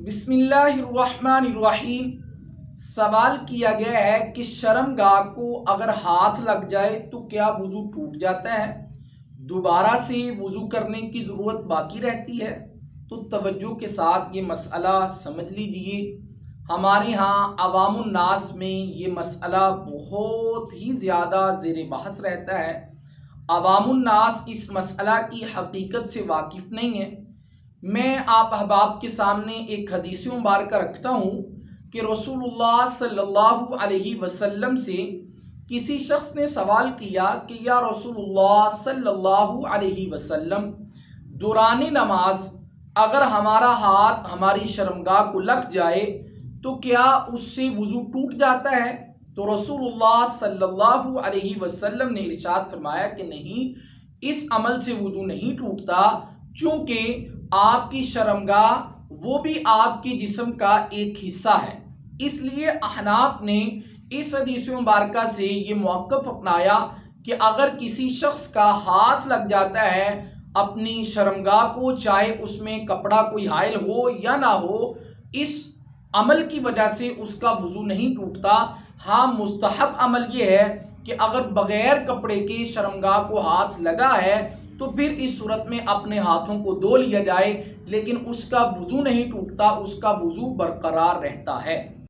بسم اللہ الرحمن الرحیم۔ سوال کیا گیا ہے کہ شرمگاہ کو اگر ہاتھ لگ جائے تو کیا وضو ٹوٹ جاتا ہے، دوبارہ سے وضو کرنے کی ضرورت باقی رہتی ہے؟ تو توجہ کے ساتھ یہ مسئلہ سمجھ لیجئے۔ ہمارے ہاں عوام الناس میں یہ مسئلہ بہت ہی زیادہ زیر بحث رہتا ہے۔ عوام الناس اس مسئلہ کی حقیقت سے واقف نہیں ہے۔ میں آپ احباب کے سامنے ایک حدیث مبارکہ رکھتا ہوں کہ رسول اللہ صلی اللہ علیہ وسلم سے کسی شخص نے سوال کیا کہ یا رسول اللہ صلی اللہ علیہ وسلم، دوران نماز اگر ہمارا ہاتھ ہماری شرمگاہ کو لگ جائے تو کیا اس سے وضو ٹوٹ جاتا ہے؟ تو رسول اللہ صلی اللہ علیہ وسلم نے ارشاد فرمایا کہ نہیں، اس عمل سے وضو نہیں ٹوٹتا، چونکہ آپ کی شرمگاہ وہ بھی آپ کے جسم کا ایک حصہ ہے۔ اس لیے احناف نے اس حدیث مبارکہ سے یہ موقف اپنایا کہ اگر کسی شخص کا ہاتھ لگ جاتا ہے اپنی شرمگاہ کو، چاہے اس میں کپڑا کوئی حائل ہو یا نہ ہو، اس عمل کی وجہ سے اس کا وضو نہیں ٹوٹتا۔ ہاں، مستحب عمل یہ ہے کہ اگر بغیر کپڑے کے شرمگاہ کو ہاتھ لگا ہے تو پھر اس صورت میں اپنے ہاتھوں کو دھو لیا جائے، لیکن اس کا وضو نہیں ٹوٹتا، اس کا وضو برقرار رہتا ہے۔